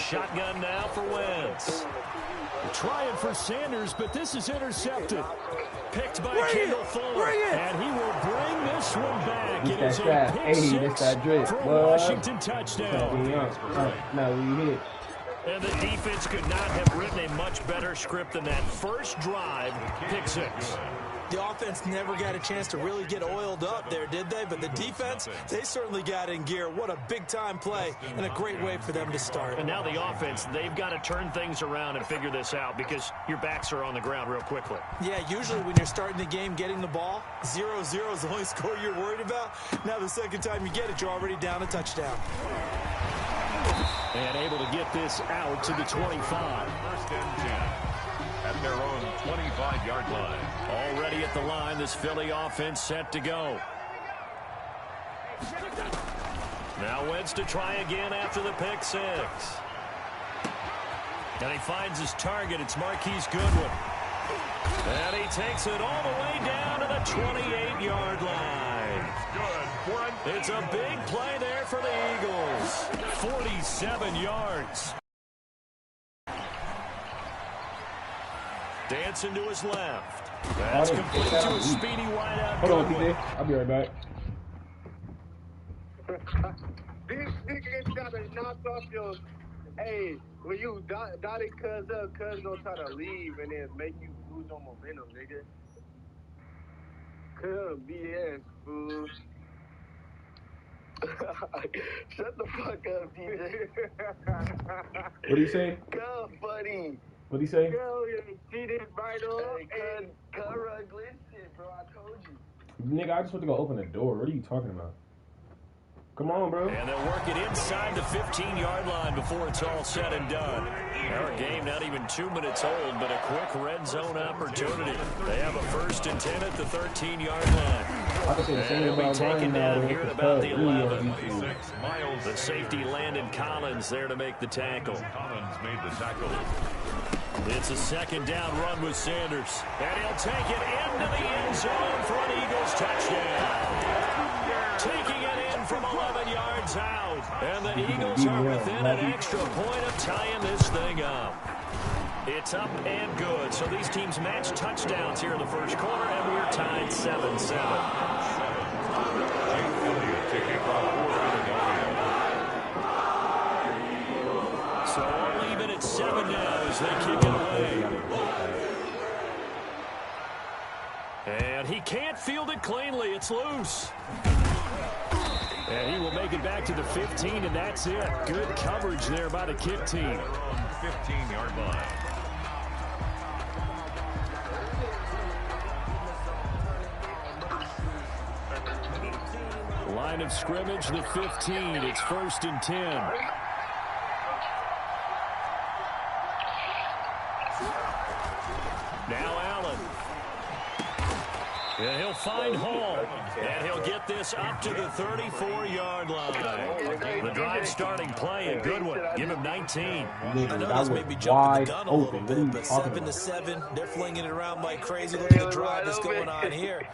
Shotgun now for Wentz. Trying for Sanders, but this is intercepted. Picked by Kendall Fuller. And he will bring this one back. It is a pick six for a Washington touchdown. No, we hit. And the defense could not have written a much better script than that first drive, pick six. The offense never got a chance to really get oiled up there, did they? But the defense, they certainly got in gear. What a big-time play and a great way for them to start. And now the offense, they've got to turn things around and figure this out because your backs are on the ground real quickly. Yeah, usually when you're starting the game getting the ball, 0-0 is the only score you're worried about. Now the second time you get it, you're already down a touchdown. And able to get this out to the 25. First and 10 at their own 25-yard line. Already at the line, this Philly offense set to go. Now Wentz to try again after the pick six. And he finds his target. It's Marquise Goodwin. And he takes it all the way down to the 28-yard line. It's a big play there for the Eagles. 47 yards. Dancing to his left. That's complete to a speedy wideout. Hold on, TJ. I'll be right back. These niggas gotta knock off your. Hey, when you dot it cuz up, cuz gonna try to leave and then make you lose your momentum, nigga. Cuz BS, fool. Shut the fuck up, DJ. What do you say? Cuz, buddy. What do you say? Yo, you see this vital? Hey, cuz run glitched, bro. I told you. Nigga, I just went to go open the door. What are you talking about? Come on, bro. And they'll work it inside the 15-yard line before it's all said and done. Our game not even 2 minutes old, but a quick red zone opportunity. They have a 1st and 10 at the 13-yard line. And they'll be taken down here at about the 11. The safety Landon Collins there to make the tackle. Collins made the tackle. It's a 2nd down run with Sanders. And he'll take it into the end zone for an Eagles touchdown. Taking it in from 11 yards out. And the Eagles are within an extra point of tying this thing up. It's up and good. So these teams match touchdowns here in the first quarter, and we're tied 7-7. So we'll leave it at 7 now as they kick it away. And he can't field it cleanly. It's loose. And he will make it back to the 15, and that's it. Good coverage there by the kick team. 15-yard line. Line of scrimmage, the 15. It's 1st and 10. Now Allen. And he'll find Hall. And he'll get this up to the 34-yard line. The drive starting play, a good one. Give him 19. I know this may be jumping the gun a little bit, but 7-7, they're flinging it around like crazy. Look at the drive that's going on here.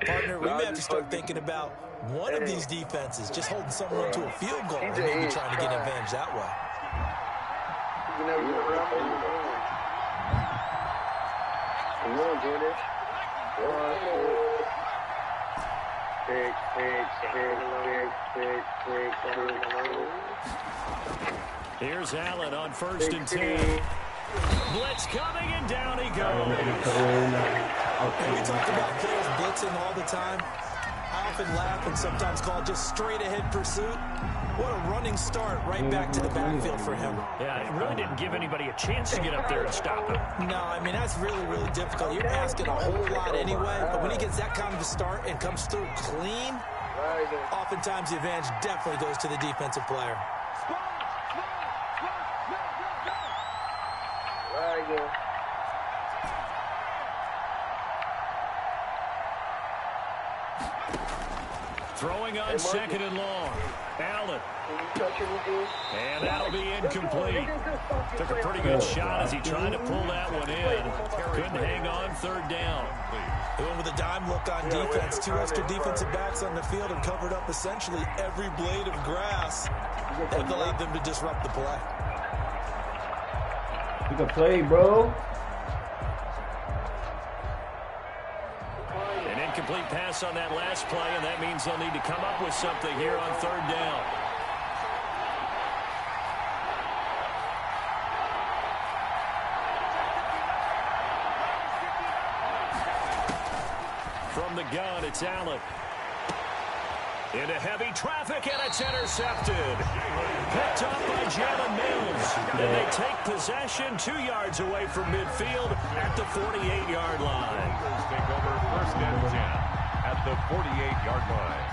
Partner, we may have to start thinking about one of these defenses just holding someone to a field goal and maybe trying to get an advantage that way. Come on, Jordan. Here's Allen on 1st and 10. Blitz coming, and down he goes. We talk about players blitzing all the time. I often laugh and sometimes call it just straight-ahead pursuit. What a running start right back to the backfield for him. Yeah, it really didn't give anybody a chance to get up there and stop him. No, I mean, that's really, really difficult. You're asking a whole lot anyway, but when he gets that kind of a start and comes through clean, oftentimes the advantage definitely goes to the defensive player. Throwing on 2nd and long. Allen. And that'll be incomplete. Took a pretty good shot as he tried to pull that one in. Couldn't hang on 3rd down. They went with a dime look on defense. 2 extra defensive backs on the field and covered up essentially every blade of grass that allowed them to disrupt the play. You can play, bro. An incomplete pass on that last play, and that means they'll need to come up with something here on third down. From the gun, it's Allen. Into heavy traffic, and it's intercepted. Picked up by Jalen Mills. And they take possession 2 yards away from midfield at the 48-yard line. Eagles take over first and 10 at the 48-yard line.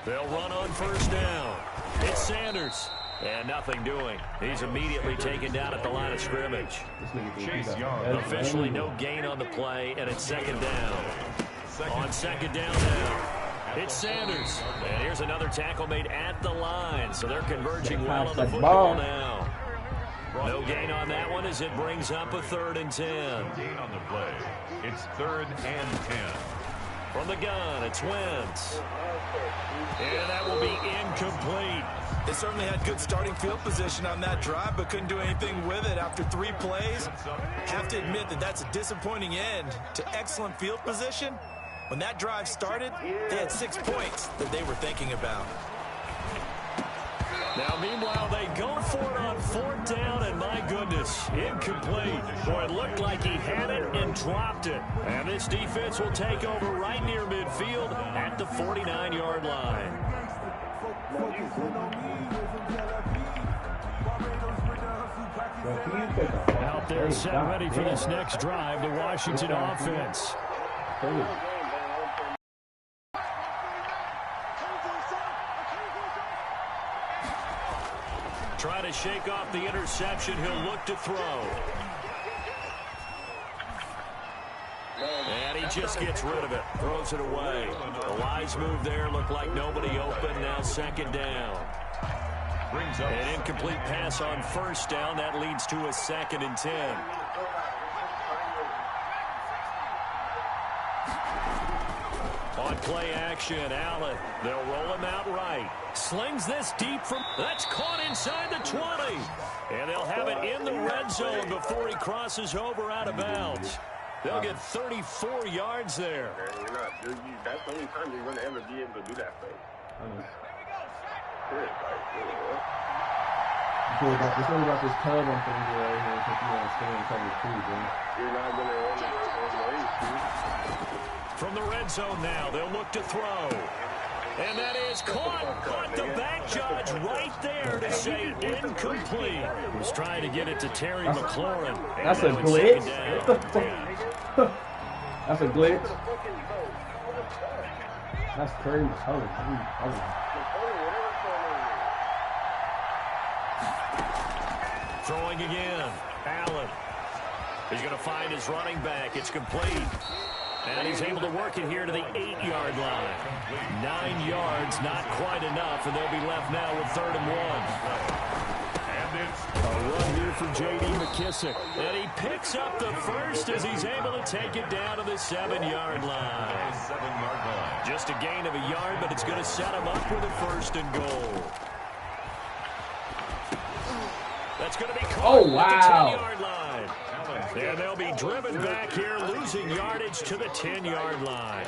They'll run on first down. It's Sanders. And nothing doing. He's immediately taken down at the line of scrimmage. Chase Young. Officially no gain on the play, and it's second down. On second down now, it's Sanders. And here's another tackle made at the line, so they're converging well on the football now. No gain on that one as it brings up a 3rd and 10. Gain on the play. It's 3rd and 10. From the gun, it's Wentz. And that will be incomplete. They certainly had good starting field position on that drive, but couldn't do anything with it after 3 plays. Have to admit that that's a disappointing end to excellent field position. When that drive started, they had 6 points that they were thinking about. Now, meanwhile, they go for it on 4th down, and my goodness, incomplete. Boy, it looked like he had it and dropped it. And this defense will take over right near midfield at the 49-yard line. Out there set ready for this next drive, the Washington offense. Try to shake off the interception. He'll look to throw. And he just gets rid of it. Throws it away. The wise move there. Looked like nobody open. Now second down. An incomplete pass on first down. That leads to a 2nd and 10. On play action, Allen. They'll roll him out right. Slings this deep from... That's caught inside the 20. And they'll have it in the red zone before he crosses over out of bounds. They'll get 34 yards there. That's the only time you're going to ever be able to do that thing. It's only about this tub I'm finna get right here because you understand cover 2, bro. You're not going to run the From the red zone now, they'll look to throw. And that is caught. Caught the back judge right there to say incomplete. Was trying to get it to Terry McLaurin. That's a glitch? That's a glitch? That's crazy. Throwing again. Allen. He's going to find his running back. It's complete. And he's able to work it here to the 8-yard line. 9 yards, not quite enough, and they'll be left now with 3rd and 1. A run here for J.D. McKissick. And he picks up the first as he's able to take it down to the 7-yard line. Just a gain of a yard, but it's going to set him up with a 1st and goal. That's going to be caught at the 10-yard line. And they'll be driven back here, losing yardage to the 10-yard line.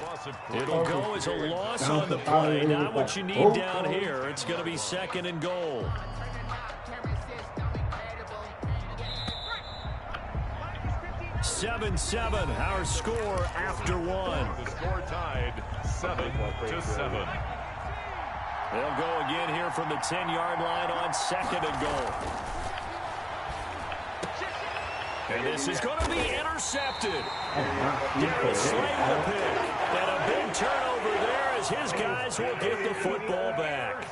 It'll go as a loss on the play. Not what you need down here. It's going to be 2nd and goal. Seven, our score after 1. The score tied 7-7. They'll go again here from the 10-yard line on 2nd and goal. And this is going to be intercepted. Darius Slay the pick. And a big turnover there as his guys will get the football back.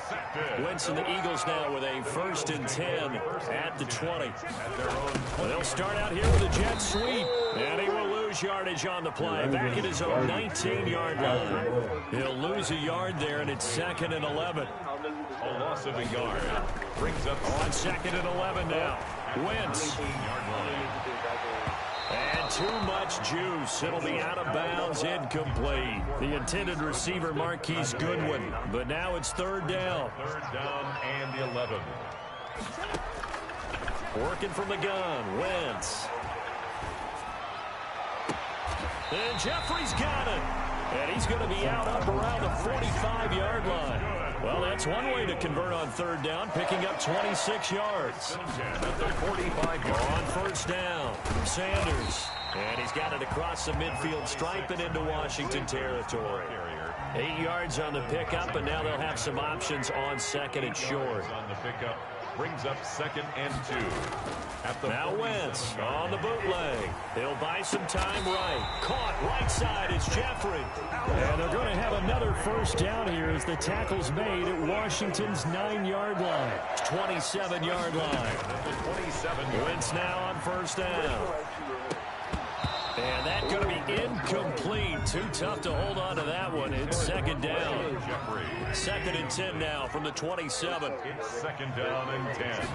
Wentz and the Eagles now with a 1st and 10 at the 20. They'll start out here with a jet sweep. And he will lose yardage on the play. Back at his own 19-yard line. He'll lose a yard there, and it's 2nd and 11. A loss of a yard brings up on 2nd and 11 now. Wentz. And too much juice. It'll be out of bounds, incomplete. The intended receiver, Marquise Goodwin. But now it's third down. Third down and 11. Working from the gun, Wentz. And Jeffrey's got it. And he's going to be out up around the 45-yard line. Well, that's one way to convert on third down, picking up 26 yards. At the 45-yard. On first down, Sanders. And he's got it across the midfield stripe and into Washington territory. 8 yards on the pickup, and now they'll have some options on second and short. On the pickup. Brings up second and 2. Now Wentz on the bootleg. He'll buy some time right. Caught right side is Jeffrey. And they're going to have another first down here as the tackle's made at Washington's 9-yard line. 27-yard line. 27. Wentz now on first down. And that's going to be incomplete. Too tough to hold on to that one. It's second down. Second and 10 now from the 27. It's second down and 10.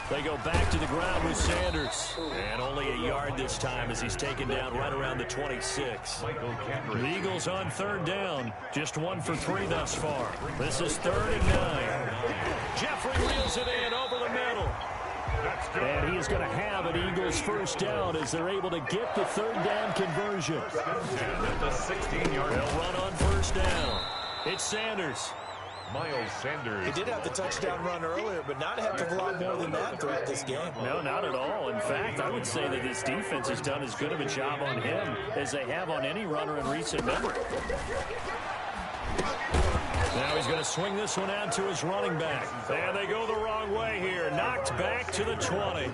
They go back to the ground with Sanders. And only a yard this time as he's taken down right around the 26. The Eagles on third down. Just 1 for 3 thus far. This is third and 9. Jeffrey reels it in over the middle. And he's going to have an Eagles first down as they're able to get the third down conversion. At the 16-yard. They'll run on first down. It's Sanders. Miles Sanders. He did have the touchdown run earlier, but not a heck of a lot more than that throughout this game. No, not at all. In fact, I would say that this defense has done as good of a job on him as they have on any runner in recent memory. Now he's going to swing this one out to his running back. And they go the wrong way here. Knocked back to the 20.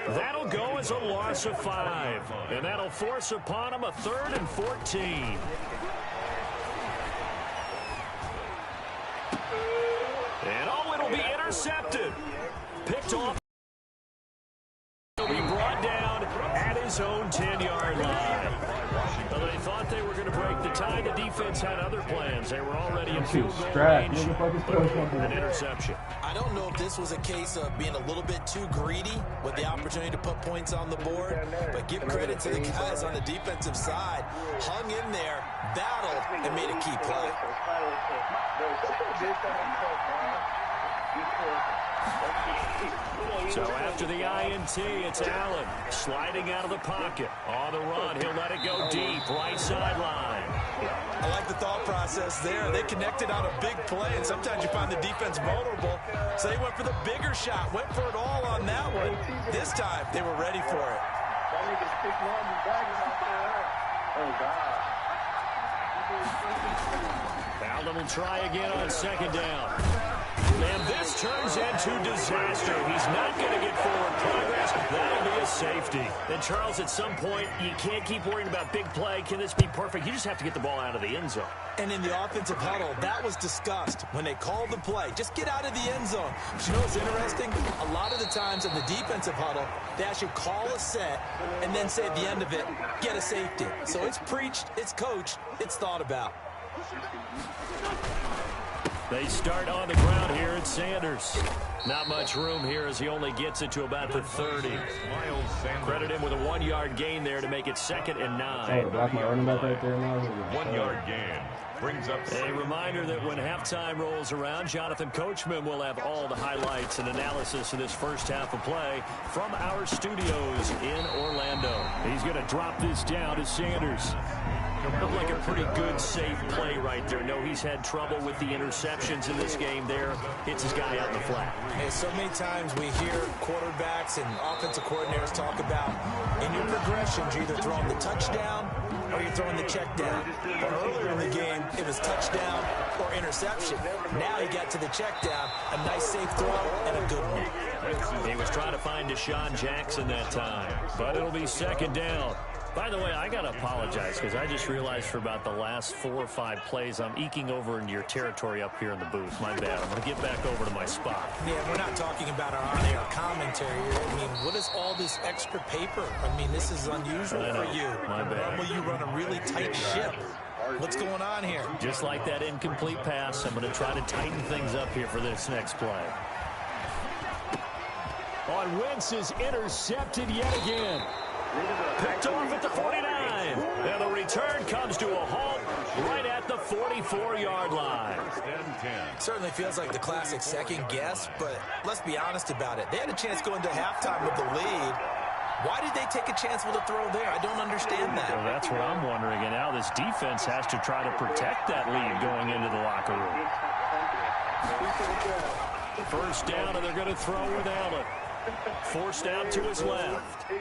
That'll go as a loss of 5. And that'll force upon him a 3rd and 14. And oh, it'll be intercepted. Picked off. He'll be brought down at his own 10-yard line. Well, they thought they were going to break the tie. The defense had other plans. They were already in field goal range. An interception. I don't know if this was a case of being a little bit too greedy with the opportunity to put points on the board, but give credit to the guys on the defensive side. Hung in there, battled, and made a key play. So after the INT, it's Allen sliding out of the pocket. On the run, he'll let it go deep, right sideline. I like the thought process there. They connected on a big play, and sometimes you find the defense vulnerable. So they went for the bigger shot, went for it all on that one. This time, they were ready for it. Allen will try again on second down. And this turns into disaster. He's not going to get forward progress. That'll be a safety. And, Charles, at some point, you can't keep worrying about big play. Can this be perfect? You just have to get the ball out of the end zone. And in the offensive huddle, that was discussed when they called the play. Just get out of the end zone. But you know what's interesting? A lot of the times in the defensive huddle, they actually call a set and then say at the end of it, get a safety. So it's preached, it's coached, it's thought about. They start on the ground here at Sanders. Not much room here as he only gets it to about the 30. Credit him with a 1-yard gain there to make it second and 9. Hey, block my running back right there now. 1-yard gain. Brings up a reminder that when halftime rolls around, Jonathan Coachman will have all the highlights and analysis of this first half of play from our studios in Orlando. He's going to drop this down to Sanders. Looked like a pretty good, safe play right there. No, he's had trouble with the interceptions in this game there. Hits his guy out in the flat. And so many times we hear quarterbacks and offensive coordinators talk about in your progressions, you're either throwing the touchdown or you're throwing the check down. But earlier in the game, it was touchdown or interception. Now he got to the check down, a nice safe throw and a good one. He was trying to find Deshaun Jackson that time, but it'll be second down. By the way, I got to apologize because I just realized for about the last 4 or 5 plays, I'm eking over into your territory up here in the booth. My bad. I'm going to get back over to my spot. Yeah, we're not talking about our on-air commentary here. I mean, what is all this extra paper? I mean, this is unusual for you. My bad. Normally you run a really tight ship. What's going on here? Just like that incomplete pass, I'm going to try to tighten things up here for this next play. On Wentz is intercepted yet again. Picked off at the 49. And the return comes to a halt right at the 44-yard line. Certainly feels like the classic second guess, but let's be honest about it. They had a chance going to halftime with the lead. Why did they take a chance with a throw there? I don't understand that. Well, that's what I'm wondering. And now this defense has to try to protect that lead going into the locker room. First down, and they're going to throw with Allen. Forced out to his left.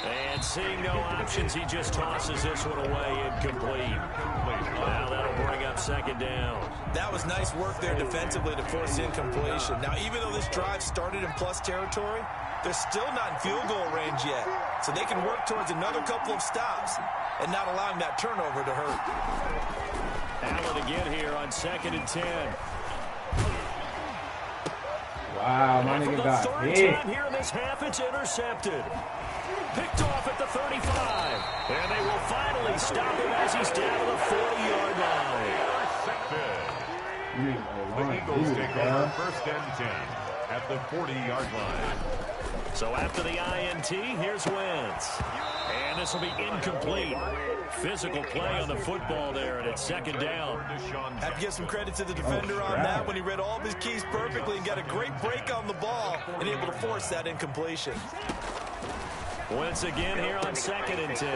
And seeing no options, he just tosses this one away, incomplete. Now that'll bring up second down. That was nice work there defensively to force incompletion. Now, even though this drive started in plus territory, they're still not in field goal range yet. So they can work towards another couple of stops and not allowing that turnover to hurt. Allen again here on 2nd and 10. Wow, my nigga got hit. Time here in this half, it's intercepted. Picked off at the 35. And they will finally stop him as he's down to the 40-yard line. The Eagles take over 1st and 10 at the 40-yard line. So after the INT, here's Wentz. And this will be incomplete. Physical play on the football there, and it's second down. Have to give some credit to the defender on that when he read all of his keys perfectly and got a great break on the ball and able to force that incompletion. Wentz again here on 2nd and 10.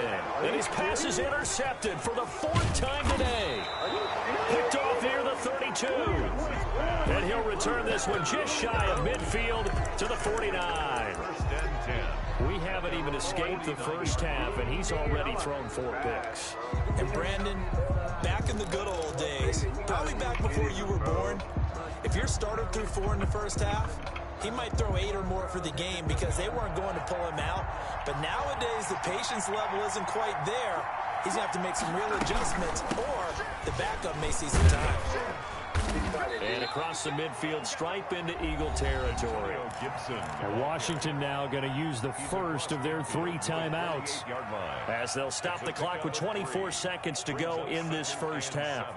And his pass is intercepted for the 4th time today. Picked off near the 32. And he'll return this one just shy of midfield to the 49. 1st and 10. We haven't even escaped the first half, and he's already thrown 4 picks. And Brandon, back in the good old days, probably back before you were born, if your starter threw 4 in the first half, he might throw 8 or more for the game because they weren't going to pull him out. But nowadays, the patience level isn't quite there. He's going to have to make some real adjustments, or the backup may see some time. And across the midfield, stripe into Eagle territory. And Washington now going to use the first of their 3 timeouts, as they'll stop the clock with 24 seconds to go in this first half.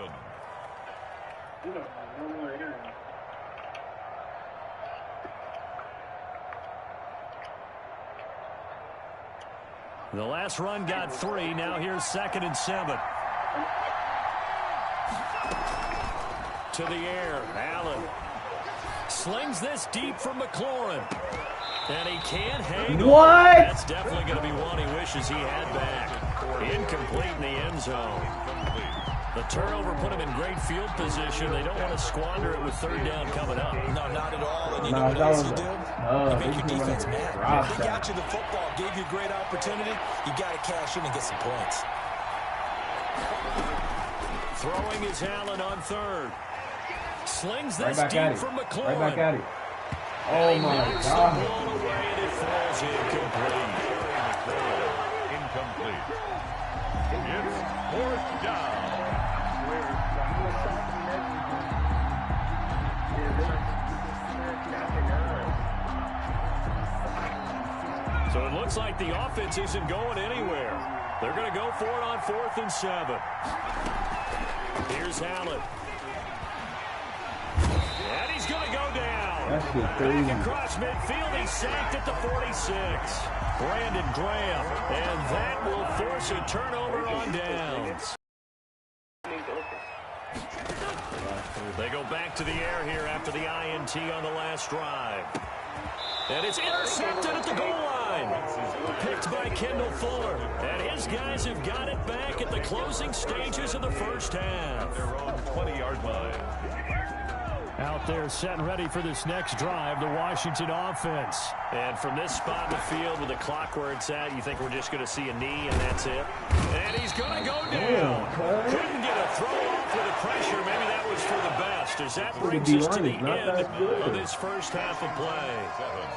The last run got 3. Now here's 2nd and 7. To the air, Allen slings this deep from McLaurin. And he can't hang on. What? That's definitely going to be one he wishes he had back. Incomplete in the end zone. The turnover put him in great field position. They don't want to squander it with 3rd down coming up. No, not at all. And you know what else you do? You make your defense mad. They got you the football, gave you a great opportunity. You got to cash in and get some points. Throwing is Allen on 3rd. Slings this Right deep back from at McLaurin. it. Right back at it. Oh my The God. ball away and it falls incomplete. Incomplete. It's 4th down. So it looks like the offense isn't going anywhere. They're going to go for it on 4th and 7. Here's Allen. And he's going to go down. That's just crazy. Back across midfield, he's sacked at the 46. Brandon Graham. And that will force a turnover on downs. They go back to the air here after the INT on the last drive. And it's intercepted at the goal line. Picked by Kendall Fuller. And his guys have got it back at the closing stages of the first half. Their own 20-yard line. Out there set and ready for this next drive, the Washington offense. And from this spot in the field with the clock where it's at, you think we're just going to see a knee and that's it? And he's going to go down. Couldn't get a throw off with the pressure. Maybe that was for the best, as that brings us to the end of this first half of play.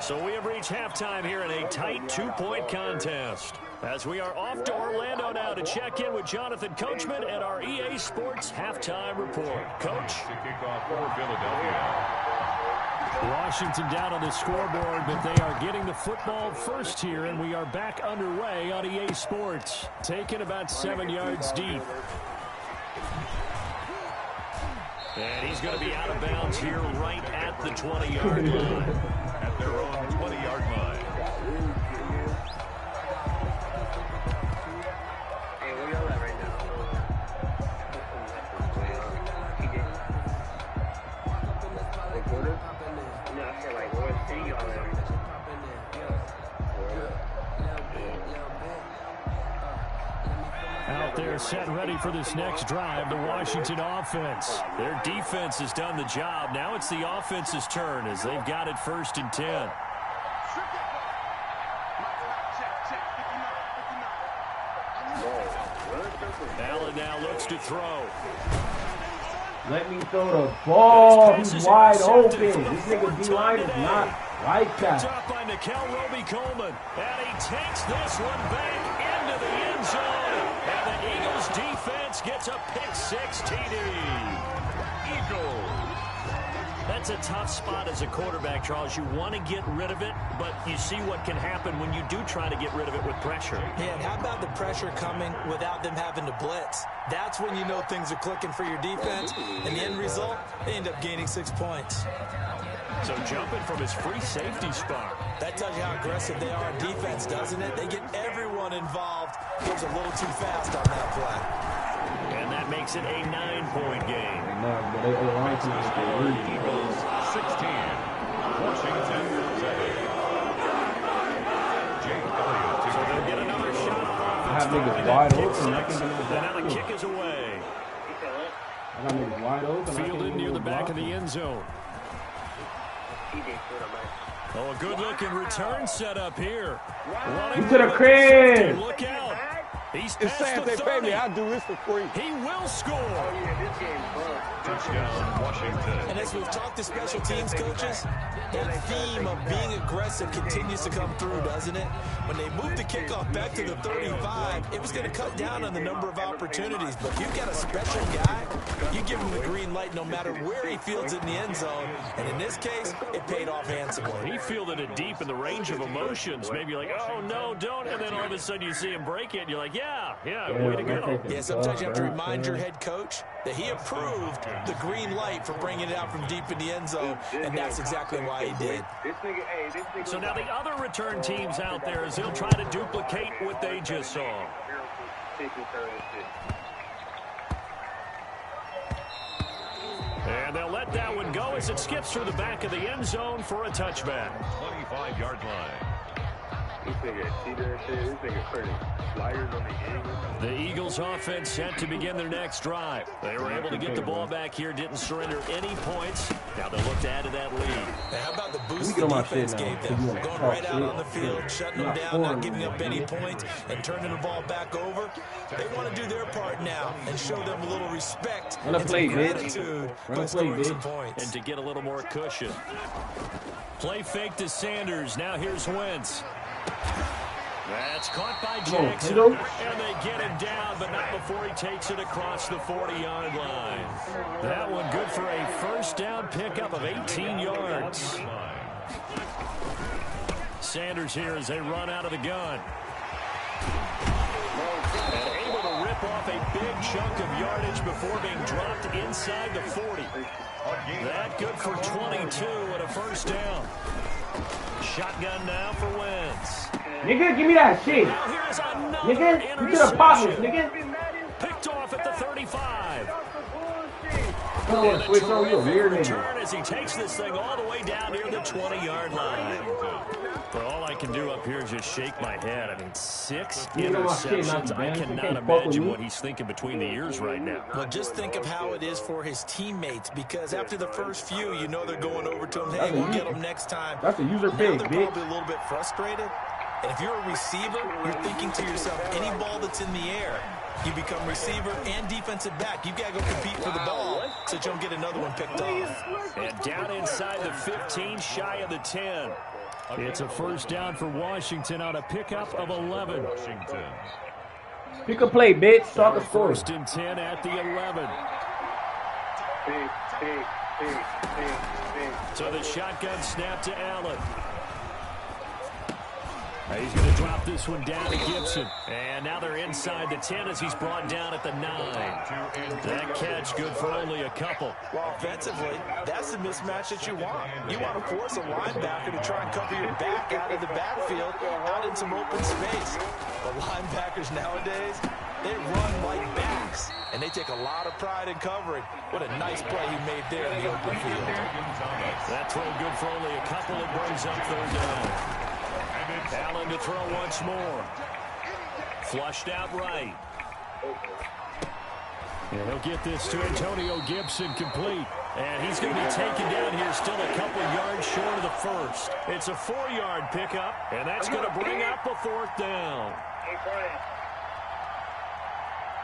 So we have reached halftime here in a tight 2-point contest. As we are off to Orlando now to check in with Jonathan Coachman at our EA Sports Halftime Report. Coach? To kick off for Philadelphia. Washington down on the scoreboard, but they are getting the football first here, and we are back underway on EA Sports. Taken about 7 yards deep. And he's going to be out of bounds here right at the 20-yard line. At their own 20-yard line. there set ready for this next drive, the Washington offense. Their defense has done the job. Now it's the offense's turn as they've got it 1st and 10. Allen now looks to throw. Let me throw the ball. He's wide open. This nigga D-line is not like that. Up by Nickel Roby-Coleman. And he takes this one back into the end zone. And the Eagles defense gets a pick-6 TD. Eagles. That's a tough spot as a quarterback, Charles. You want to get rid of it, but you see what can happen when you do try to get rid of it with pressure. Yeah, and how about the pressure coming without them having to blitz? That's when you know things are clicking for your defense, and the end result, they end up gaining 6 points. So jumping from his free safety spot. That tells you how aggressive they are on defense, doesn't it? They get everyone involved. It was a little too fast on that play. And that makes it a 9-point game. Eagles 16. Washington 7. Jake Elliott. So they'll get another shot on offense. I have niggas wide open. And now the kick is away. I got niggas wide open. Fielded near the back of the end zone. Oh, a good-looking return set up here. He's to the crib. Look out. He's It's saying the they pay 30. me, I do this for free. He will score. Touchdown, Washington. And as we've talked to special teams coaches, that theme of being aggressive continues to come through, doesn't it? When they moved the kickoff back to the 35, it was going to cut down on the number of opportunities. But if you've got a special guy, you give him the green light no matter where he fields it in the end zone. And in this case, it paid off handsomely. He fielded it deep in the range of emotions. Maybe like, oh, no, don't. And then all of a sudden you see him break it, and you're like, yeah, way to go. Yeah, sometimes you have to remind your head coach that he approved the green light for bringing it out from deep in the end zone, and that's exactly why he did. So now the other return teams out there, as they'll try to duplicate what they just saw. And they'll let that one go as it skips through the back of the end zone for a touchback. 25-yard line. The Eagles offense set to begin their next drive. They were able to get the ball back here, didn't surrender any points. Now they'll look to add to that lead. Now, how about the boost the defense gave them? Going right out on the field, shutting them down, not giving up any points, and turning the ball back over. They want to do their part now and show them a little respect and some gratitude by scoring some points. And to get a little more cushion. Play fake to Sanders. Now here's Wentz. That's caught by Jackson, and they get him down, but not before he takes it across the 40-yard line. That one good for a first down pickup of 18 yards. Sanders here as they run out of the gun. And able to rip off a big chunk of yardage before being dropped inside the 40. That good for 22 and a first down. Shotgun now for Wentz. Nigga, give me that shit. Now here's another Nigga, you could have popped this, nigga. Picked off at the 35. I don't want to switch on you, a weird nigga. Return as he takes this thing all the way down near the 20-yard line. But all I can do up here is just shake my head. I mean, 6 interceptions. I cannot imagine what he's thinking between the ears right now. Well, just think of how it is for his teammates, because after the first few, you know they're going over to him. Hey, we'll get them next time. That's a user Now pick, they're bitch. probably a little bit frustrated. And if you're a receiver, you're thinking to yourself, any ball that's in the air, you become receiver and defensive back. You've got to go compete for the ball so you don't get another one picked off. And down inside the 15, shy of the 10. It's a first down for Washington on a pickup of 11. Washington. Pick a play, bitch. Start the score. First and 10 at the 11. So the shotgun snap to Allen. He's going to drop this one down to Gibson. And now they're inside the 10 as he's brought down at the 9. That catch good for only a couple. Well, offensively, that's the mismatch that you want. You want to force a linebacker to try and cover your back out of the backfield, out in some open space. The linebackers nowadays, they run like backs, and they take a lot of pride in covering. What a nice play he made there in the open field. That throw good for only a couple. It brings up third down. Allen to throw once more. Flushed out right. He'll get this to Antonio Gibson complete. And he's going to be taken down here still a couple yards short of the first. It's a 4-yard pickup, and that's going to bring up a 4th down. Hey, Brian.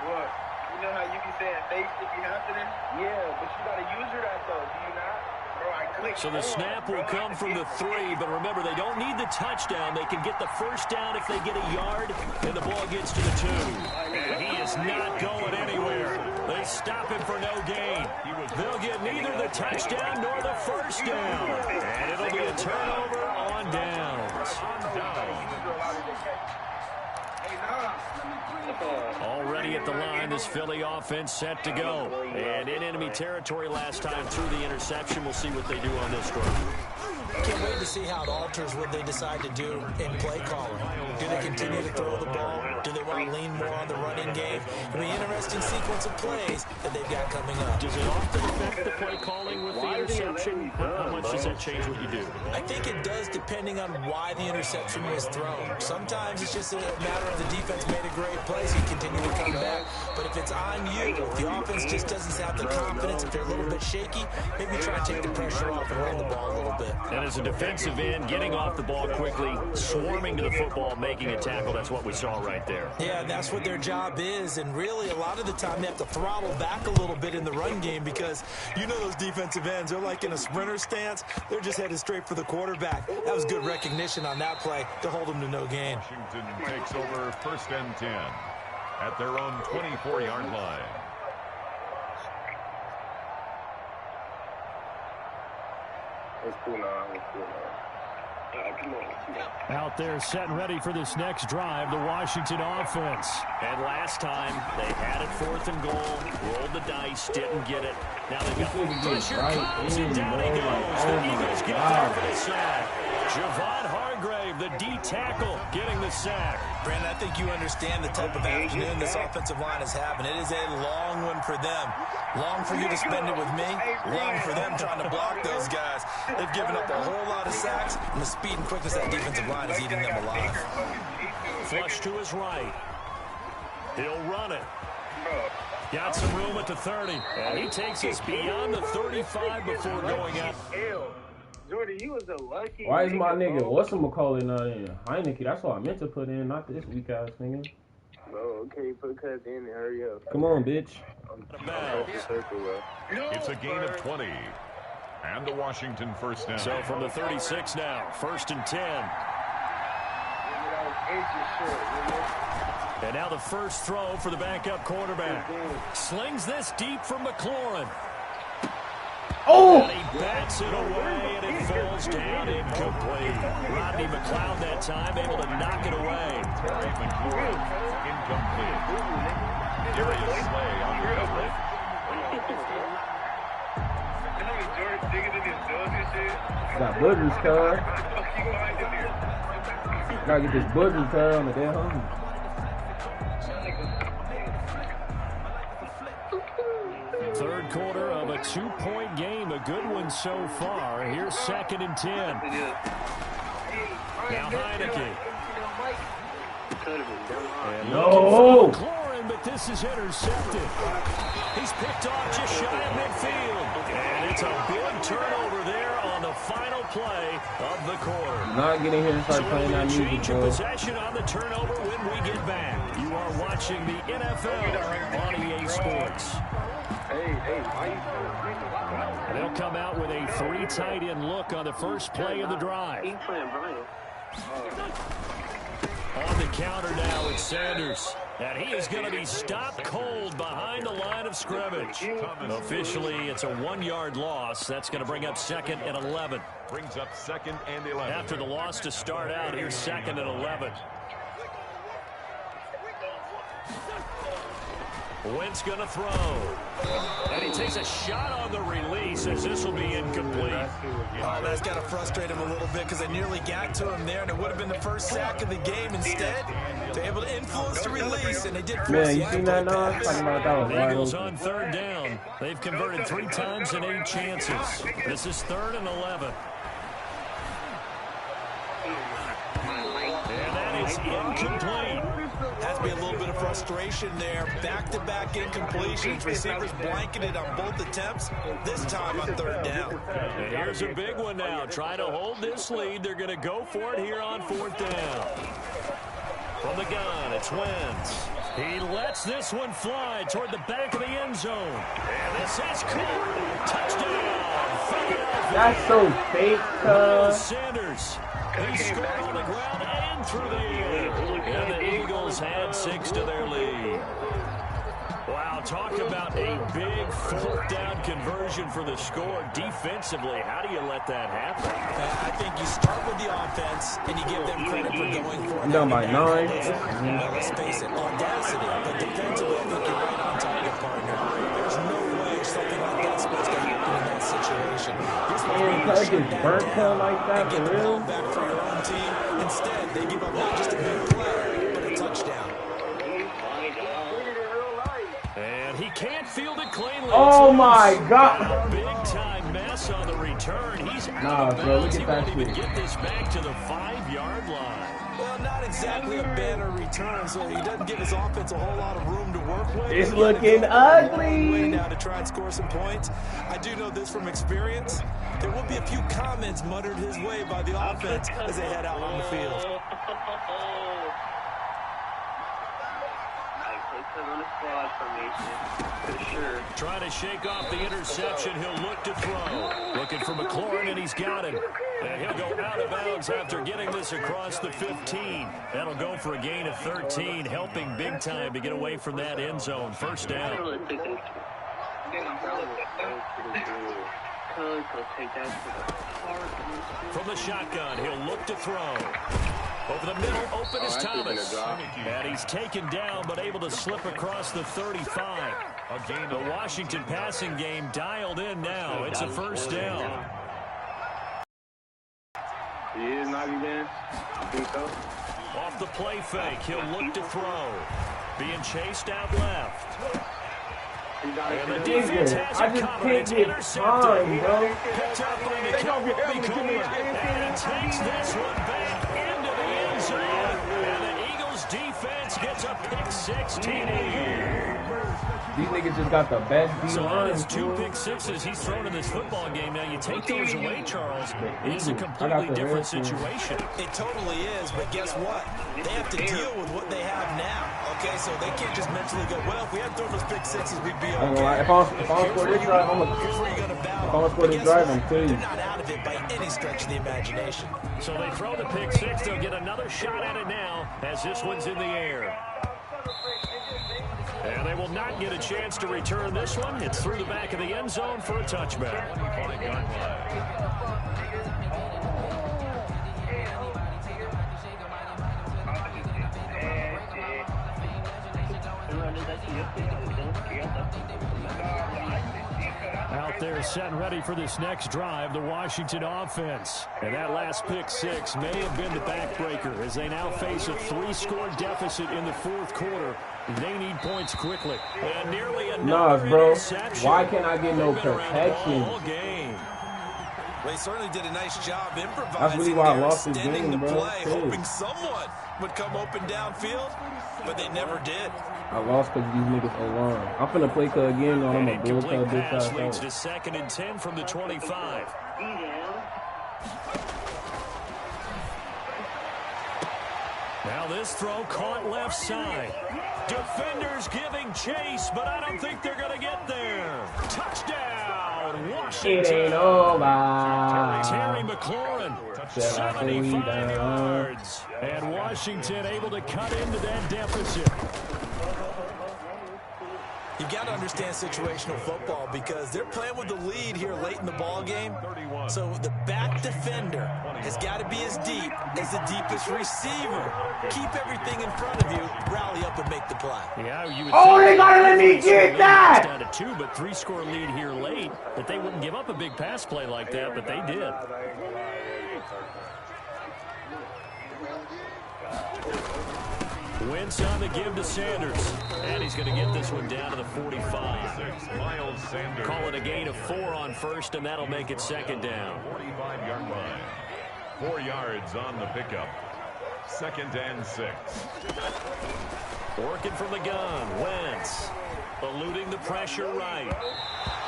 What? You know how you be saying safety be happening? Yeah, but you got to use her that, though. Do you not? Bro, I clicked. So the snap will come from the 3, but remember, they don't need the touchdown. They can get the first down if they get a yard, and the ball gets to the 2. And he is not going anywhere. They stop him for no gain. They'll get neither the touchdown nor the first down. And it'll be a turnover on downs. Already at the line, this Philly offense set to go. And in enemy territory last time through the interception. We'll see what they do on this drive. Can't wait to see how it alters what they decide to do in play calling. Do they continue to throw the ball? Do they want to lean more on the running game? It'll be an interesting sequence of plays that they've got coming up. Does it often affect the play calling with the interception? How much does that change what you do? I think it does depending on why the interception was thrown. Sometimes it's just a matter of the defense made a great play, so you continue to come back. But if it's on you, if the offense just doesn't have the confidence, if they're a little bit shaky, maybe try to take the pressure off and run the ball a little bit. And as a defensive end, getting off the ball quickly, swarming to the football, making a tackle, that's what we saw right there. Yeah, that's what their job is, and really a lot of the time they have to throttle back a little bit in the run game because you know those defensive ends, they're like in a sprinter stance. They're just headed straight for the quarterback. That was good recognition on that play to hold them to no gain. Washington takes over 1st and 10 at their own 24-yard line. It's cool now. It's cool now. Come on. Out there set and ready for this next drive, the Washington offense. And last time, they had it 4th and goal, rolled the dice, didn't get it. Now they've got pressure comes, and down he goes. The Eagles get there for the sack. Javon Hargrave, the D tackle, getting the sack. Brandon, I think you understand the type of afternoon this offensive line is having. It is a long one for them. Long for you to spend it with me. Long for them trying to block those guys. They've given up a whole lot of sacks, and the speed and quickness of that defensive line is eating them alive. Flush to his right. He'll run it. Got some room at the 30. And he takes us beyond the 35 before going up. Jordan, you was a lucky. Why is my nigga, whatchamacallit not in? Heineke, that's what I meant to put in, not this weak ass nigga. Oh, okay, put Cuz in and hurry up. Come on, bitch. It's a gain of 20. And the Washington 1st down. So from the 36 now, 1st and 10. And now the first throw for the backup quarterback. Slings this deep from McLaurin. Oh! And he bats it away, and it falls down incomplete. Rodney McLeod that time able to knock it away. Incomplete. Darius Slay on the cover. Got buzzers, cuz. Gotta get this buzzers, cuz, on the dead home. Third quarter of a 2-point game, a good one so far. Here's 2nd and 10. Now Heineke. And no! McLaurin, but this is intercepted. He's picked off just shy of midfield. And it's a big turnover there on the final play of the quarter. Not getting here and start playing that music, Change bro. of possession on the turnover when we get back. You are watching the NFL on EA Sports. They'll come out with a 3 tight end look on the first play of the drive. On the counter now, it's Sanders. And he is going to be stopped cold behind the line of scrimmage. Officially, it's a 1-yard loss. That's going to bring up 2nd and 11. Brings up 2nd and 11. After the loss to start out, here's 2nd and 11. Wentz going to throw. And he takes a shot on the release as this will be incomplete. Oh, that's got to frustrate him a little bit because they nearly got to him there, and it would have been the first sack of the game. Instead, they're able to influence the release, and they did force Man, you seen that now? Talking about that was wide Eagles open. on 3rd down. They've converted 3 times in 8 chances. This is 3rd and 11. And that is incomplete. Has to be a little bit of frustration there. Back-to-back incompletions. Receivers blanketed on both attempts, this time on third down. And here's a big one now. Trying to hold this lead. They're going to go for it here on fourth down. From the gun, it's Wentz. He lets this one fly toward the back of the end zone. And this is caught. Touchdown. That's so fake, Sanders. He scored on the ground and through the air. And the Eagles had 6 to their lead. Wow, talk about a big fourth down conversion for the score. Defensively, how do you let that happen? I think you start with the offense and you give them credit for going for it. Down by 9. Well, let's face it, audacity. But defensively, I think you're right on target, partner. There's no way something like that's supposed to happen in that situation. You're supposed to get burnt like that, and get for the ball real? back for your own team. Instead, they give up not just a big play, but a touchdown. And he can't field it cleanly. Oh my God! Big time mess on the return. He's Nah, bro, look at that he won't even shit. get this back to the 5-yard line. Well, not exactly a banner return, so he doesn't give his offense a whole lot of room to work with. It's He gotta looking go a long way ugly. now to try and score some points. I do know this from experience. There will be a few comments muttered his way by the offense as they head out on the field. On the squad formation, for sure. Trying to shake off the interception. He'll look to throw. Looking for McLaurin, and he's got him. And he'll go out of bounds after getting this across the 15. That'll go for a gain of 13, helping big time to get away from that end zone. First down. From the shotgun, he'll look to throw. Over the middle, open is Thomas. And he's taken down, but able to slip across the 35. The Washington passing game dialed in now. It's a first down. He is not even. Think so? Off the play fake, he'll look to throw. Being chased out left. And the defense has I it just covered. can't It's get intercepted. time, bro. Picked up by Nikhil Robey-Coleman. And he takes this one back into the end zone. And the Eagles defense gets a pick 6 TD. These niggas just got the best So that D-line. is 2 pick sixes he's thrown in this football game. Now you take those away, Charles, it's a completely different situation. It totally is, but guess what? They have to deal with what they have now. Okay, so they can't just mentally go, well, if we had thrown those pick sixes, we'd be okay. If I score this drive, Here's where you're going to battle. If I score this But guess drive, what? I'm clean. They're not out of it by any stretch of the imagination. So they throw the pick 6. They'll get another shot at it now as this one's in the air. And they will not get a chance to return this one. It's through the back of the end zone for a touchback. Out there set and ready for this next drive, the Washington offense. And that last pick 6 may have been the backbreaker as they now face a 3-score deficit in the fourth quarter. They need points quickly. And nearly another bro. interception. Why can't I get no They've been around the ball protection? all game. Well, he certainly did a nice job improvising. That's really why I there, lost this extending game, the bro. play, Shit. hoping someone would come open downfield, but they never did. I lost because these niggas O-line. I'm finna play cuz again, and I'm An gonna build incomplete cuz pass this leads out. to 2nd and 10 from the 25. Now this throw caught left side. Defenders giving chase, but I don't think they're going to get there. Touchdown, Washington. It ain't over. Terry McLaurin, 75 yards. And Washington able to cut into that deficit. You've got to understand situational football because they're playing with the lead here late in the ball game. So the back defender has got to be as deep as the deepest receiver. Keep everything in front of you, rally up and make the play. Yeah, you would Oh, think they gotta let me get that! down to 2, but 3-score lead here late, that they wouldn't give up a big pass play like that, but they did. Wentz on the give to Sanders. And he's going to get this one down to the 45. Miles Sanders. Call it a gain of 4 on first, and that'll make it 2nd down. 45-yard line. 4 yards on the pickup. 2nd and 6. Working from the gun. Wentz eluding the pressure right.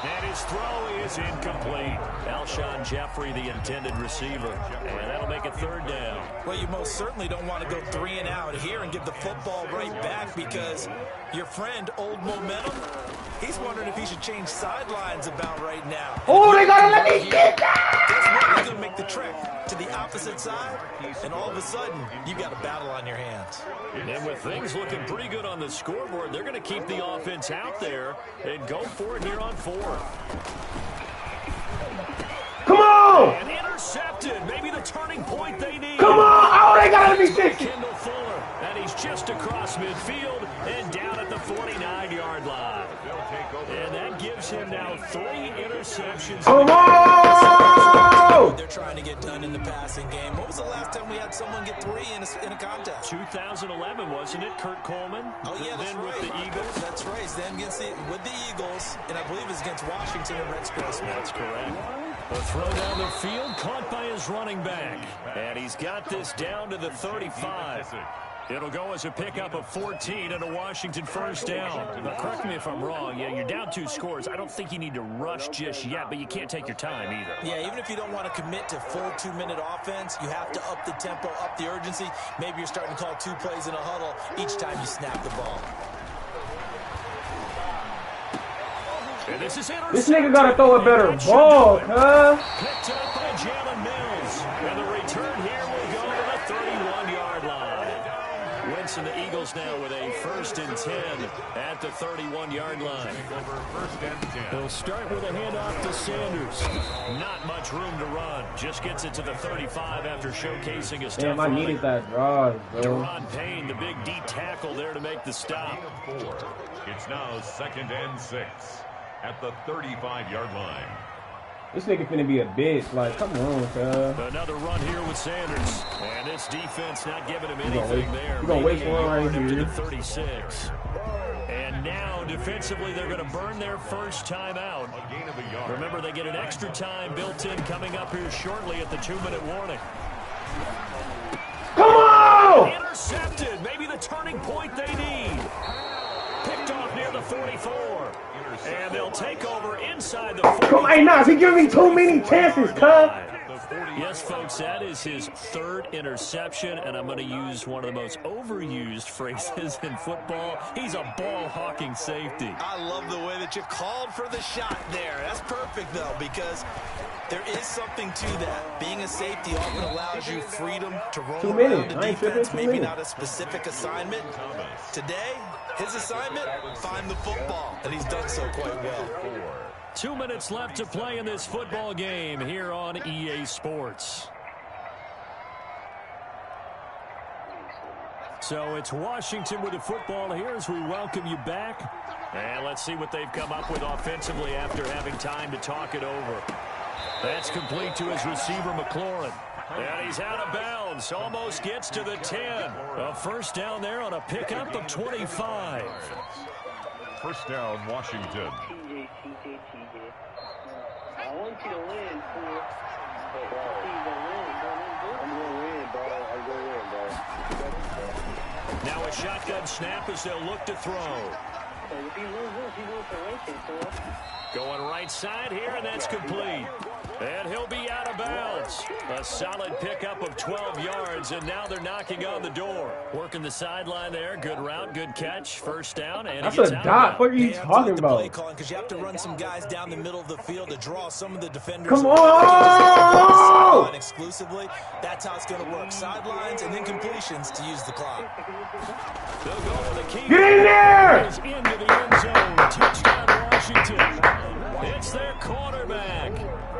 And his throw is incomplete. Alshon Jeffrey, the intended receiver. And that'll make it 3rd down. Well, you most certainly don't want to go 3 and out here and give the football right back because your friend, Old Momentum, he's wondering if he should change sidelines about right now. Oh, they gotta let me get that! Guess what? He's going to make the trek to the opposite side, and all of a sudden, you've got a battle on your hands. And with things looking pretty good on the scoreboard, they're going to keep the offense out there and go for it here on 4th. Come on! And intercepted. Maybe the turning point they need. Come on! Oh, they gotta let me 60! Kendall Fuller. And he's just across midfield and down at the 49-yard line. And that gives him now 3 interceptions. Come on! They're trying to get done in the passing game. What was the last time we had someone get 3 in a contest? 2011, wasn't it? Kurt Coleman. Oh, yeah, that's then right. with the Eagles. That's right. Then with the Eagles, and I believe it's against Washington and Rex Grossman. That's correct. A throw down the field, caught by his running back. And he's got this down to the 35. It'll go as a pickup of 14 and a Washington 1st down. Now, correct me if I'm wrong. Yeah, you're down 2 scores. I don't think you need to rush just yet, but you can't take your time either. Yeah, even if you don't want to commit to full 2-minute offense, you have to up the tempo, up the urgency. Maybe you're starting to call 2 plays in a huddle each time you snap the ball. And this is This nigga gotta throw a better ball, huh? Picked up by Jalen Mills. And the return here will go to the 31-yard line. Wentz and the Eagles now with a 1st and 10 at the 31-yard line. Over 1st and 10. They'll start with a handoff to Sanders. Not much room to run. Just gets it to the 35 after showcasing his Damn, tough I needed that drive, bro. Deron Payne, the big D tackle there to make the stop. 4. It's now 2nd and 6 at the 35-yard line. This nigga finna be a bitch. Like, come on, cuz. Another run here with Sanders. And this defense not giving him anything there. You're gonna waste one right Up to here. the 36. And now, defensively, they're going to burn their first time out. A gain of a yard. Remember, they get an extra time built in coming up here shortly at the 2-minute warning. Come on! Intercepted. Maybe the turning point they need. Picked off near the 44. And they'll take over inside the 40. Come on, Nas, he giving me too many chances, cuz. Yes, folks, that is his 3rd interception, and I'm going to use one of the most overused phrases in football. He's a ball-hawking safety. I love the way that you called for the shot there. That's perfect, though, because there is something to that. Being a safety often allows you freedom to roam 2 around minutes. the I ain't tripping, defense, 2 maybe minutes. not a specific assignment. Today, his assignment, find the football, and he's done so quite well. 2 minutes left to play in this football game here on EA Sports. So it's Washington with the football here as we welcome you back. And let's see what they've come up with offensively after having time to talk it over. That's complete to his receiver, McLaurin. And he's out of bounds. Almost gets to the 10. A 1st down there on a pickup of 25. 1st down, Washington. I want you to win, fool. I'm gonna win, bro. I'm gonna win, bro. Now a shotgun snap as they'll look to throw. If he loses, he loses the race, fool. Going right side here, and that's complete. And he'll be out of bounds. A solid pickup of 12 yards, and now they're knocking on the door. Working the sideline there. Good route, good catch. 1st down, and That's he gets a out dot. of What are bounds. you talking about? Because you have to run some guys down the middle of the field to draw some of the defenders. Come away. on! Sideline exclusively. That's how it's going to work. Sidelines and then completions to use the clock. They'll go to the key. Get in there! Goes into the end zone. Touchdown, Washington. It's their quarterback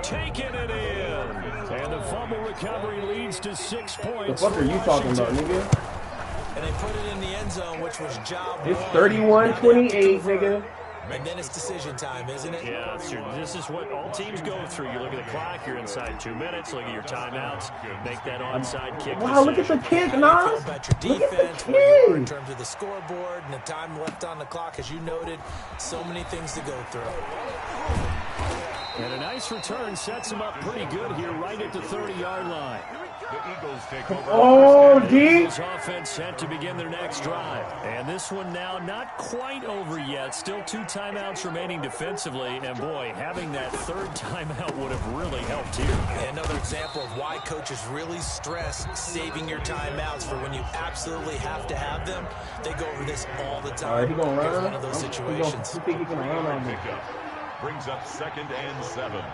taking it in. And the fumble recovery leads to 6 points. The fuck are you talking about, nigga? And they put it in the end zone, which was job It's one. 31-28, nigga. And then it's decision time, isn't it? Yeah, this is what all teams go through. You look at the clock, you're inside 2 minutes. Look at your timeouts. Make that onside kick. Wow, look at the kick, Feel Nas. about your Look at defense, the where you are in kick. terms of the scoreboard and the time left on the clock, as you noted. So many things to go through. And a nice return sets him up pretty good here right at the 30-yard line. The Eagles take over. Oh, D. Eagles offense set to begin their next drive. And this one now not quite over yet. Still 2 timeouts remaining defensively. And, boy, having that 3rd timeout would have really helped here. Another example of why coaches really stress saving your timeouts for when you absolutely have to have them. They go over this all the time. He's going to run. One of those situations. You think he can run on me? Brings up 2nd and 7.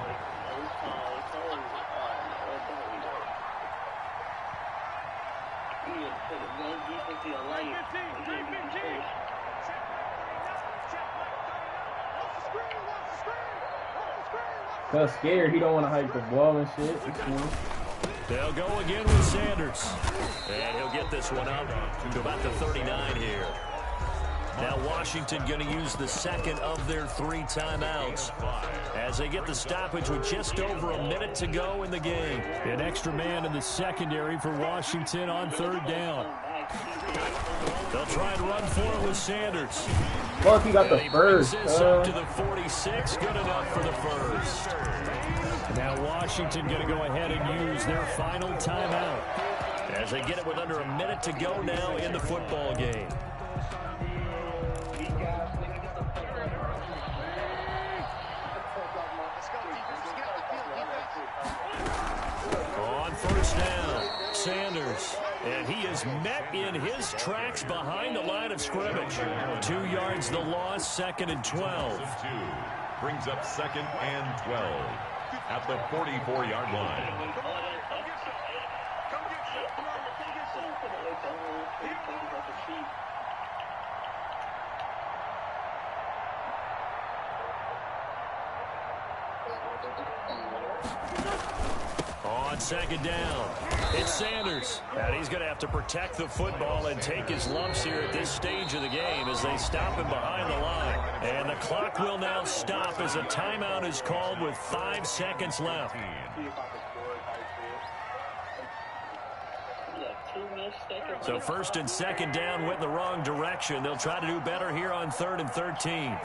Cuz scared, he don't want to hike the ball and shit. They'll go again with Sanders. And he'll get this one up to about the 39 here. Now Washington going to use the 2nd of their 3 timeouts as they get the stoppage with just over a minute to go in the game. An extra man in the secondary for Washington on 3rd down. They'll try and run for it with Sanders. Fuck, he got the first. Up to the 46, good enough for the first. Now Washington going to go ahead and use their final timeout as they get it with under a minute to go now in the football game. On 1st down, Sanders. And he is met in his tracks behind the line of scrimmage. 2 yards the loss, 2nd and 12. Brings up 2nd and 12 at the 44-yard line. On 2nd down, it's Sanders. And he's going to have to protect the football and take his lumps here at this stage of the game as they stop him behind the line. And the clock will now stop as a timeout is called with 5 seconds left. So 1st and 2nd down went in the wrong direction. They'll try to do better here on 3rd and 13.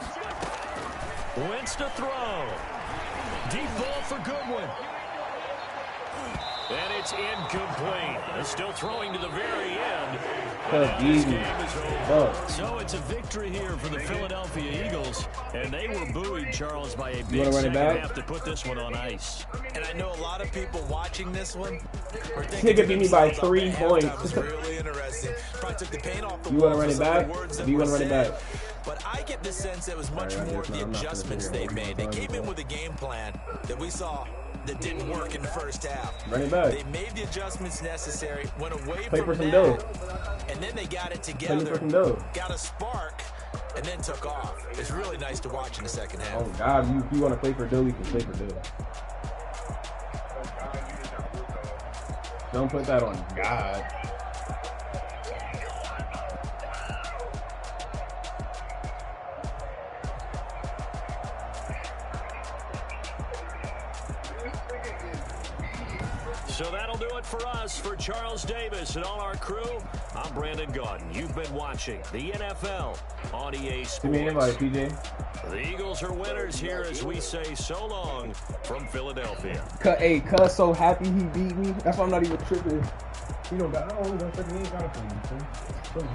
Wentz to throw. Deep ball for Goodwin. And it's incomplete. They're still throwing to the very end. This game is over. So it's a victory here for the Philadelphia Eagles. And they were buoyed, Charles, by a big second half to put this one on ice. And I know a lot of people watching this one are thinking He could beat me by 3 points. was really interesting. Probably took the paint off the you want to run it back? Do you want to run it back? But I get the sense it was much more of the adjustments they made. They came in with a game plan that we saw that didn't work in the 1st half. Run it back. They made the adjustments necessary, went away Play from for some that, dough. and then they got it Play together, for some dough. got a spark, and then took off. It's really nice to watch in the 2nd half. Oh, God, you want to play for dough, you can play for dough. Don't put that on God. So that'll do it for us. For Charles Davis and all our crew, I'm Brandon Gaudin. You've been watching the NFL on EA Sports. Give me an invite, PJ. The Eagles are winners here as we say so long from Philadelphia. Hey, Cuz so happy he beat me. That's why I'm not even tripping. You don't got, oh, that's like, he ain't got it for you.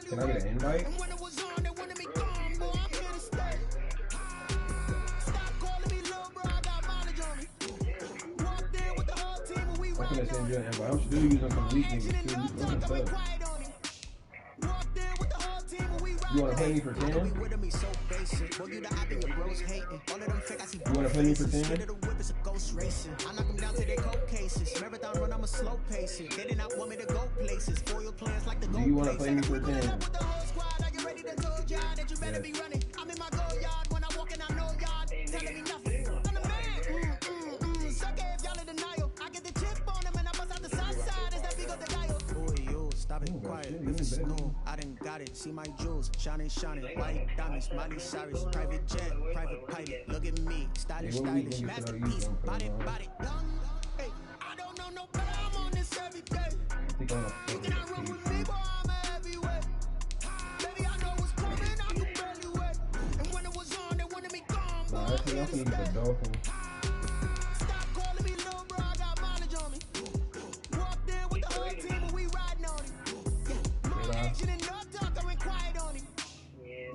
Can I get an invite? I'm gonna send you an invite. I'm still using some weak niggas too. You want to play me for 10? You want to play me for 10? I knock them down to their cold cases. Marathon run, I'm a slow pace. They did not want me to go places. Foil plans like the Do you want to play me for 10? With the whole squad, are you ready to go, y'all? That you better be running. I'm in my go yard. When I walk in, I know y'all telling me nothing. I'm the man. Suck it if y'all in denial. I get the chip on them and I bust out the south side. Is that big of the dial? Boy, you stop it quiet. If it's no, I didn't got it. See my jewels shining, white diamonds, Miley Cyrus, private jet, private pilot. Look at me, stylish, masterpiece, body, Hey, I don't know no better. I'm on this every day. You cannot run with me, boy. I'm a heavyweight. Baby, I know what's coming. I can barely wait. And when it was on, they wanted me gone, boy. Stop calling me little bro. I got mileage on me. Walked in with the whole team and we riding on it. More action and no talk. I went quiet on it.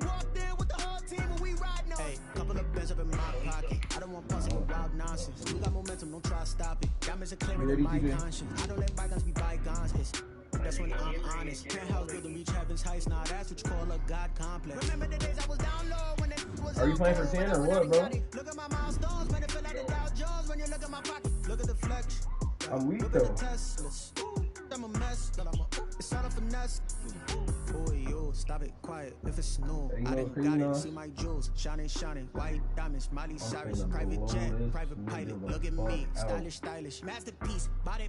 Walked in with the whole team and we riding on it. Hey, couple of bins up in my pocket. I don't want pussy with wild nonsense. We got momentum, don't try to stop it. Diamonds are clearing in my conscience. I don't let bygones be bygones. That's when I'm honest. Penthouse building reach heaven's heights. Now that's what you call a God complex. Remember the days I was down low when it was. Are you playing for 10 or what, bro? Look at my milestones, man. It feel like the Dow Jones when you look at my pocket. Look at the flex. I'm weak Look though. at the Teslas. I'm a mess, but it's all a finesse. Boy, you stop it quiet. If it's new, I didn't got it. See my jewels shining, white diamonds, Miley Cyrus, private jet, private pilot. Look at me, stylish, masterpiece, body,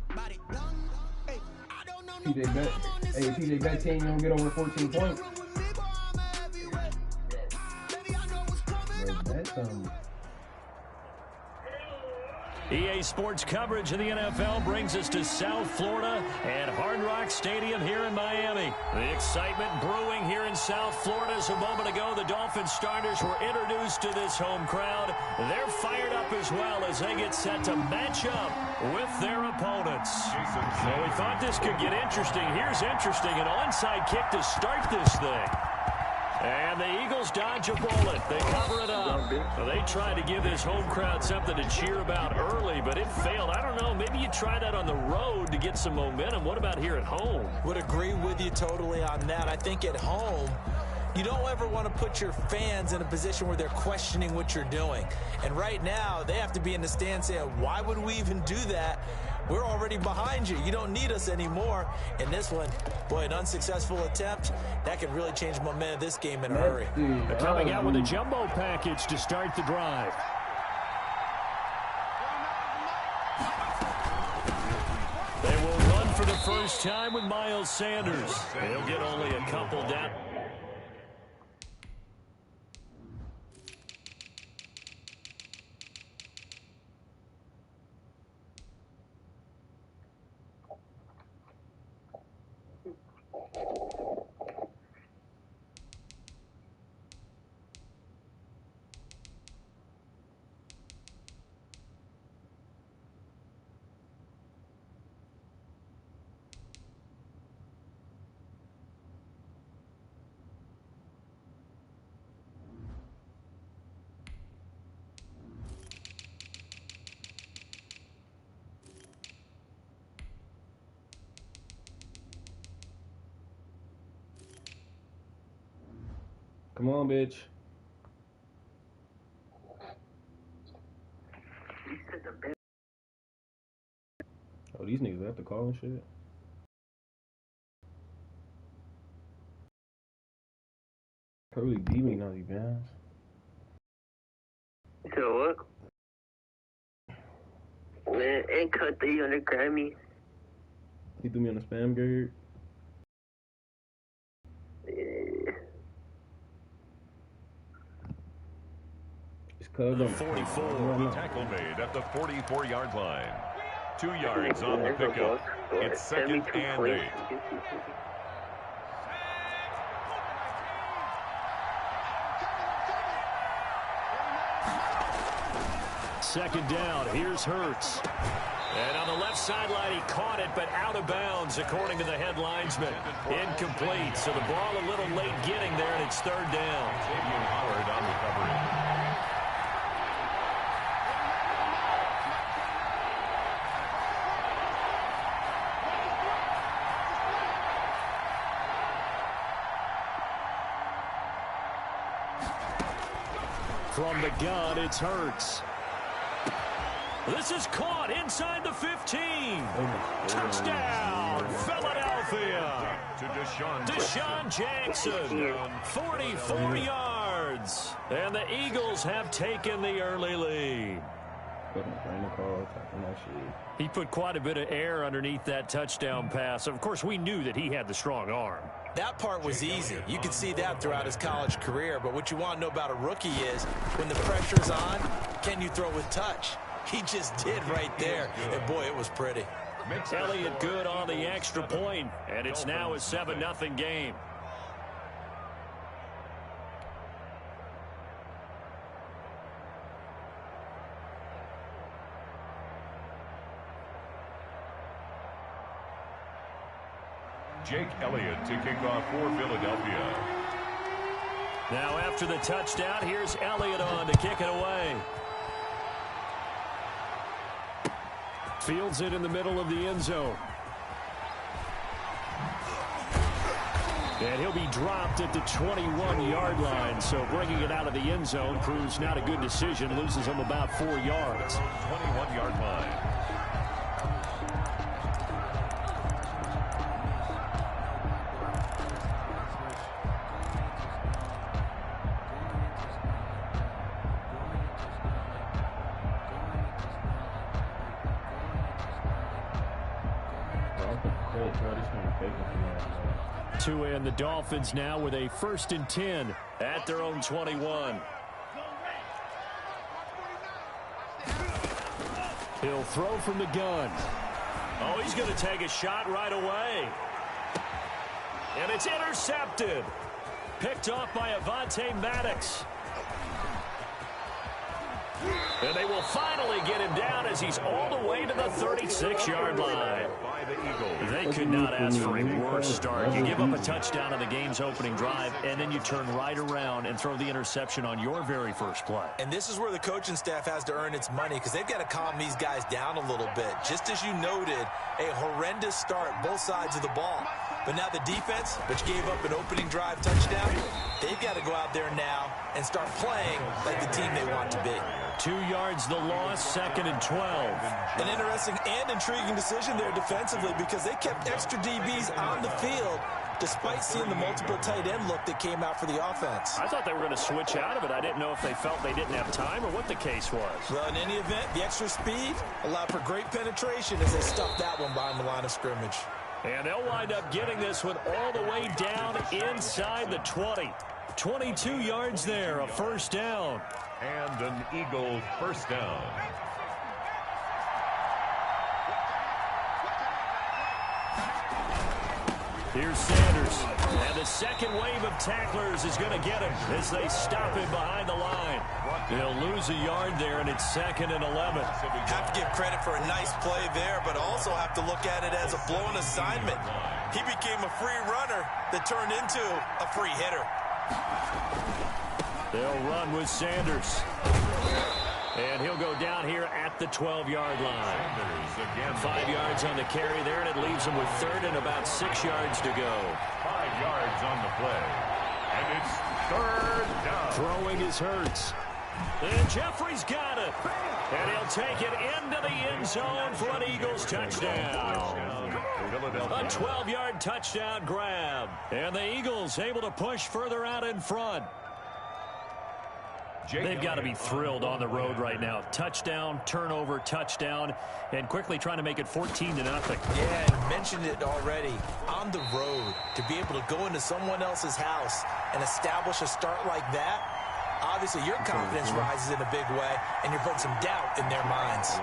done. Hey, I don't know no TJ Bet. Hey, TJ Bet 10, you don't get over 14 points. Bro, that's EA Sports coverage of the NFL brings us to South Florida at Hard Rock Stadium here in Miami. The excitement brewing here in South Florida as a moment ago the Dolphins starters were introduced to this home crowd. They're fired up as well as they get set to match up with their opponents. Well, we thought this could get interesting. Here's interesting, an onside kick to start this thing. And the Eagles dodge a bullet. They cover it up. They tried to give this home crowd something to cheer about early, but it failed. I don't know. Maybe you try that on the road to get some momentum. What about here at home? Would agree with you totally on that. I think at home, you don't ever want to put your fans in a position where they're questioning what you're doing. And right now, they have to be in the stand saying, why would we even do that? We're already behind you. You don't need us anymore. And this one, boy, an unsuccessful attempt. That could really change the momentum of this game in a hurry. Coming out with a jumbo package to start the drive. They will run for the first time with Miles Sanders. He'll get only a couple down. Come on, bitch. Oh, these niggas have to call and shit. Probably beat me, Nazi Bands. So what? Man, and cut 300 Grammy. He threw me on the spam gate. It's cuz I'm 44. Tackle made at the 44-yard line. 2 yards on the pickup. It's second and 8. Second down. Here's Hurts. And on the left sideline, he caught it, but out of bounds, according to the head linesman. Incomplete. So the ball a little late getting there, and it's third down. Xavier Howard on the coverage. From the gun, it's Hurts. This is caught inside the 15. Touchdown, Philadelphia. To Deshaun Jackson, 44 yards. And the Eagles have taken the early lead. He put quite a bit of air underneath that touchdown pass. Of course, we knew that he had the strong arm. That part was easy. You could see that throughout his college career. But what you want to know about a rookie is when the pressure's on, can you throw with touch? He just did right there. And, boy, it was pretty. Elliott good on the extra point, and it's now a 7-0 game. Jake Elliott to kick off for Philadelphia. Now after the touchdown, here's Elliott on to kick it away. Fields it in the middle of the end zone. And he'll be dropped at the 21-yard line. So bringing it out of the end zone proves not a good decision. Loses him about 4 yards. 21-yard line. Tua and the Dolphins now with a 1st and 10 at their own 21. He'll throw from the gun. Oh, he's going to take a shot right away. And it's intercepted. Picked off by Avonte Maddox. And they will finally get him down as he's all the way to the 36-yard line. They could not ask for a worse start. You give up a touchdown on the game's opening drive, and then you turn right around and throw the interception on your very first play. And this is where the coaching staff has to earn its money because they've got to calm these guys down a little bit. Just as you noted, a horrendous start both sides of the ball. But now the defense, which gave up an opening drive touchdown, they've got to go out there now and start playing like the team they want to be. 2 yards the loss, 2nd and 12. An interesting and intriguing decision there defensively because they kept extra DBs on the field despite seeing the multiple tight end look that came out for the offense. I thought they were going to switch out of it. I didn't know if they felt they didn't have time or what the case was. Well, in any event, the extra speed allowed for great penetration as they stuffed that one behind the line of scrimmage. And they'll wind up getting this one all the way down inside the 20. 22 yards there, a 1st down. And an Eagle 1st down. Here's Sanders. And the second wave of tacklers is going to get him as they stop him behind the line. They'll lose a yard there, and it's 2nd and 11. Have to give credit for a nice play there, but also have to look at it as a blown assignment. He became a free runner that turned into a free hitter. They'll run with Sanders. And he'll go down here at the 12-yard line. 5 yards on the carry there, and it leaves him with 3rd and about 6 yards to go. 5 yards on the play. And it's 3rd down. Throwing is Hurts. And Jeffrey's got it. And he'll take it into the end zone for an Eagles touchdown. A 12-yard touchdown grab. And the Eagles able to push further out in front. They've got to be thrilled on the road right now. Touchdown, turnover, touchdown, and quickly trying to make it 14-0. Yeah, and mentioned it already. On the road, to be able to go into someone else's house and establish a start like that, obviously your confidence rises in a big way, and you're putting some doubt in their minds.